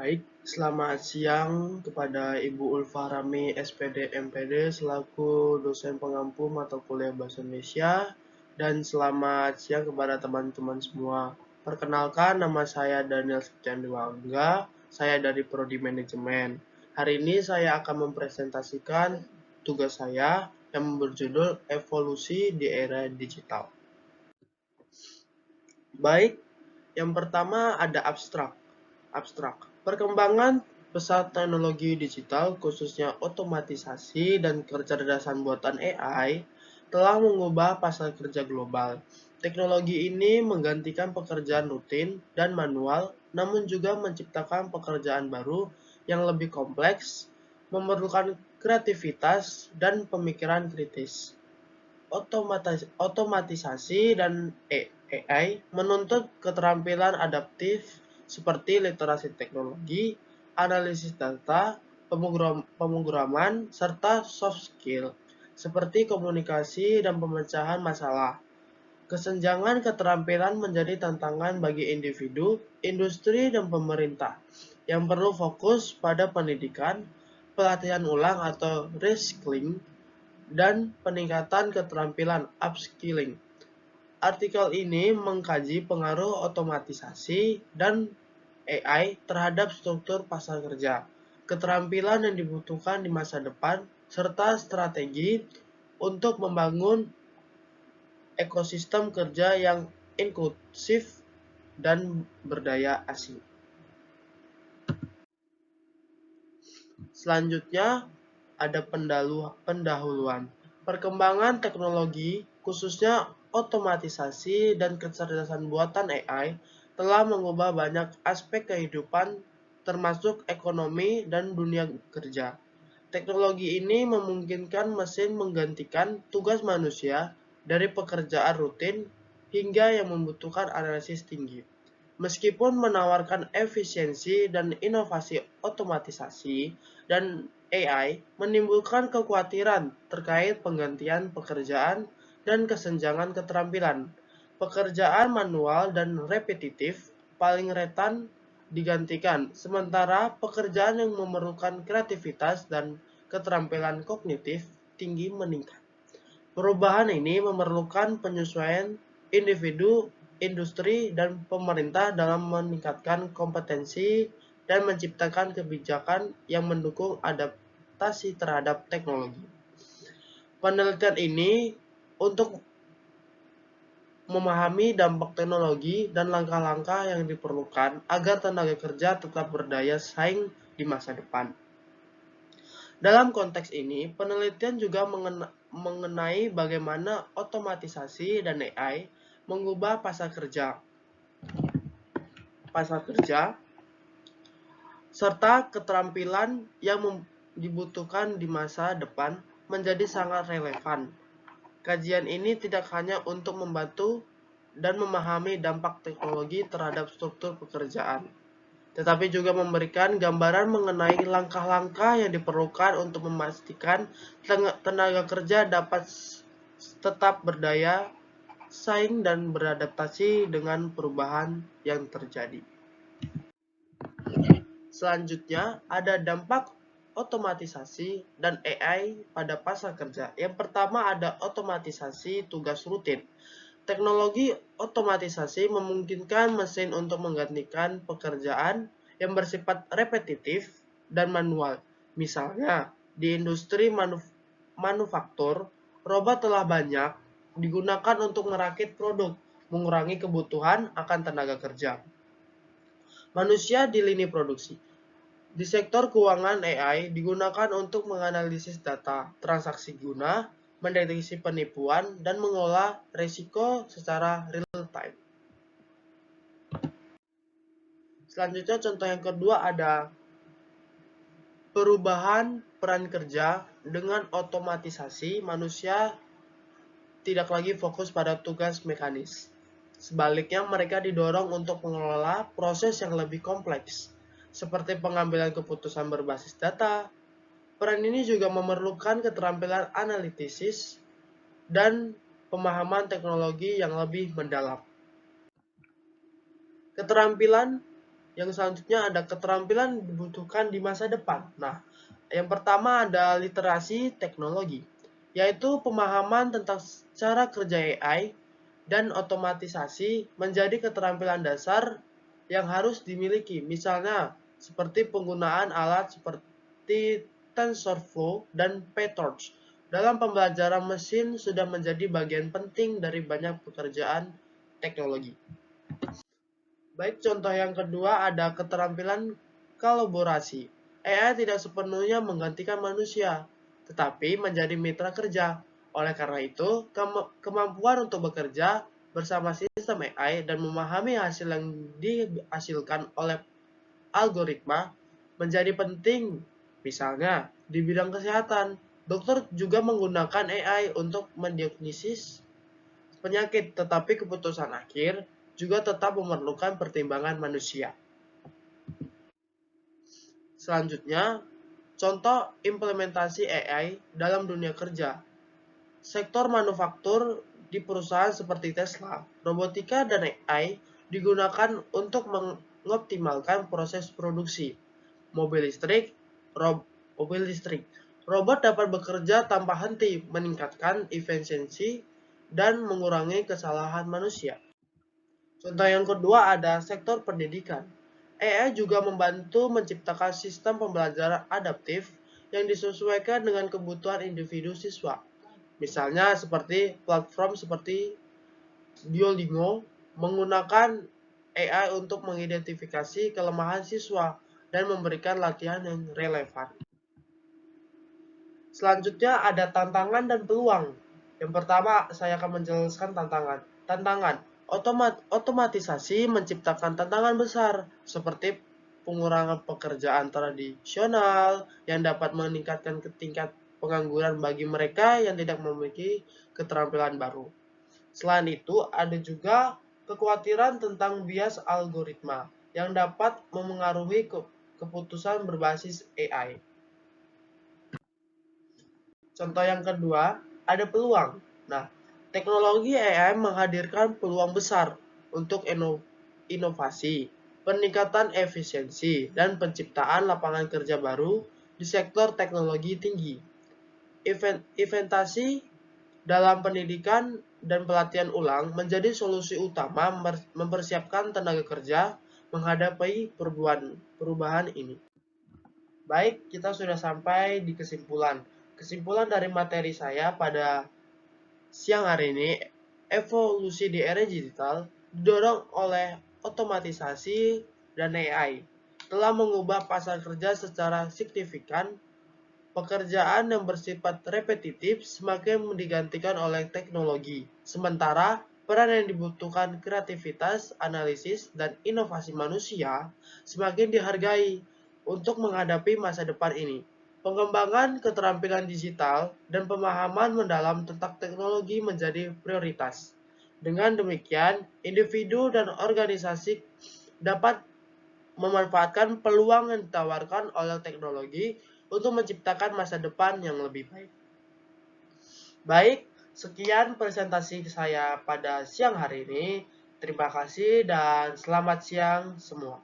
Baik, selamat siang kepada Ibu Ulfarami SPD MPD selaku dosen pengampu mata kuliah Bahasa Indonesia, dan selamat siang kepada teman-teman semua. Perkenalkan, nama saya Daniel Septian Dewangga, saya dari Prodi Manajemen. Hari ini saya akan mempresentasikan tugas saya yang berjudul Evolusi di Era Digital. Baik, yang pertama ada abstrak. Perkembangan pesat teknologi digital, khususnya otomatisasi dan kecerdasan buatan AI, telah mengubah pasar kerja global. Teknologi ini menggantikan pekerjaan rutin dan manual, namun juga menciptakan pekerjaan baru yang lebih kompleks, memerlukan kreativitas dan pemikiran kritis. Otomatisasi dan AI menuntut keterampilan adaptif seperti literasi teknologi, analisis data, pemrograman, serta soft skill seperti komunikasi dan pemecahan masalah. Kesenjangan keterampilan menjadi tantangan bagi individu, industri, dan pemerintah yang perlu fokus pada pendidikan, pelatihan ulang atau reskilling, dan peningkatan keterampilan upskilling. Artikel ini mengkaji pengaruh otomatisasi dan AI terhadap struktur pasar kerja, keterampilan yang dibutuhkan di masa depan, serta strategi untuk membangun ekosistem kerja yang inklusif dan berdaya asing. Selanjutnya ada pendahuluan. Perkembangan teknologi, khususnya otomatisasi dan kecerdasan buatan AI, telah mengubah banyak aspek kehidupan termasuk ekonomi dan dunia kerja. Teknologi ini memungkinkan mesin menggantikan tugas manusia dari pekerjaan rutin hingga yang membutuhkan analisis tinggi. Meskipun menawarkan efisiensi dan inovasi otomatisasi dan AI menimbulkan kekhawatiran terkait penggantian pekerjaan dan kesenjangan keterampilan. Pekerjaan manual dan repetitif paling rentan digantikan, sementara pekerjaan yang memerlukan kreativitas dan keterampilan kognitif tinggi meningkat. Perubahan ini memerlukan penyesuaian individu, industri, dan pemerintah dalam meningkatkan kompetensi dan menciptakan kebijakan yang mendukung adaptasi terhadap teknologi. Penelitian ini untuk memahami dampak teknologi dan langkah-langkah yang diperlukan agar tenaga kerja tetap berdaya saing di masa depan. Dalam konteks ini, penelitian juga mengenai bagaimana otomatisasi dan AI mengubah pasar kerja, serta keterampilan yang dibutuhkan di masa depan menjadi sangat relevan. Kajian ini tidak hanya untuk membantu dan memahami dampak teknologi terhadap struktur pekerjaan, tetapi juga memberikan gambaran mengenai langkah-langkah yang diperlukan untuk memastikan tenaga kerja dapat tetap berdaya saing dan beradaptasi dengan perubahan yang terjadi. Selanjutnya, ada dampak otomatisasi dan AI pada pasar kerja. Yang pertama ada otomatisasi tugas rutin. Teknologi otomatisasi memungkinkan mesin untuk menggantikan pekerjaan yang bersifat repetitif dan manual. Misalnya, di industri manufaktur, robot telah banyak digunakan untuk merakit produk, mengurangi kebutuhan akan tenaga kerja manusia di lini produksi. Di sektor keuangan, AI digunakan untuk menganalisis data transaksi guna, mendeteksi penipuan, dan mengolah risiko secara real time. Selanjutnya contoh yang kedua ada perubahan peran kerja. Dengan otomatisasi, manusia tidak lagi fokus pada tugas mekanis. Sebaliknya, mereka didorong untuk mengelola proses yang lebih kompleks, seperti pengambilan keputusan berbasis data. Peran ini juga memerlukan keterampilan analisis dan pemahaman teknologi yang lebih mendalam. Keterampilan Yang selanjutnya ada keterampilan dibutuhkan di masa depan. Nah, yang pertama ada literasi teknologi, yaitu pemahaman tentang cara kerja AI dan otomatisasi menjadi keterampilan dasar yang harus dimiliki. Misalnya, seperti penggunaan alat seperti TensorFlow dan PyTorch. Dalam pembelajaran mesin sudah menjadi bagian penting dari banyak pekerjaan teknologi. Baik, contoh yang kedua ada keterampilan kolaborasi. AI tidak sepenuhnya menggantikan manusia, tetapi menjadi mitra kerja. Oleh karena itu, kemampuan untuk bekerja bersama sistem AI dan memahami hasil yang dihasilkan oleh algoritma menjadi penting. Misalnya, di bidang kesehatan, dokter juga menggunakan AI untuk mendiagnosis penyakit, tetapi keputusan akhir juga tetap memerlukan pertimbangan manusia. Selanjutnya, contoh implementasi AI dalam dunia kerja. Sektor manufaktur di perusahaan seperti Tesla, robotika dan AI digunakan untuk mengoptimalkan proses produksi. Mobil listrik, mobil listrik. Robot dapat bekerja tanpa henti, meningkatkan efisiensi dan mengurangi kesalahan manusia. Contoh yang kedua ada sektor pendidikan. AI juga membantu menciptakan sistem pembelajaran adaptif yang disesuaikan dengan kebutuhan individu siswa. Misalnya seperti platform seperti Duolingo menggunakan AI untuk mengidentifikasi kelemahan siswa dan memberikan latihan yang relevan. Selanjutnya ada tantangan dan peluang. Yang pertama, saya akan menjelaskan tantangan. Tantangan, otomatisasi menciptakan tantangan besar, seperti pengurangan pekerjaan tradisional yang dapat meningkatkan tingkat pengangguran bagi mereka yang tidak memiliki keterampilan baru. Selain itu, ada juga kekhawatiran tentang bias algoritma yang dapat memengaruhi keputusan berbasis AI. Contoh yang kedua, ada peluang. Nah, teknologi AI menghadirkan peluang besar untuk inovasi, peningkatan efisiensi, dan penciptaan lapangan kerja baru di sektor teknologi tinggi. Investasi dalam pendidikan dan pelatihan ulang menjadi solusi utama mempersiapkan tenaga kerja menghadapi perubahan ini. Baik, kita sudah sampai di kesimpulan. Kesimpulan dari materi saya pada siang hari ini, evolusi di era digital didorong oleh otomatisasi dan AI telah mengubah pasar kerja secara signifikan. Pekerjaan yang bersifat repetitif semakin digantikan oleh teknologi, sementara peran yang dibutuhkan kreativitas, analisis, dan inovasi manusia semakin dihargai untuk menghadapi masa depan ini. Pengembangan keterampilan digital dan pemahaman mendalam tentang teknologi menjadi prioritas. Dengan demikian, individu dan organisasi dapat memanfaatkan peluang yang ditawarkan oleh teknologi untuk menciptakan masa depan yang lebih baik. Baik, sekian presentasi saya pada siang hari ini. Terima kasih dan selamat siang semua.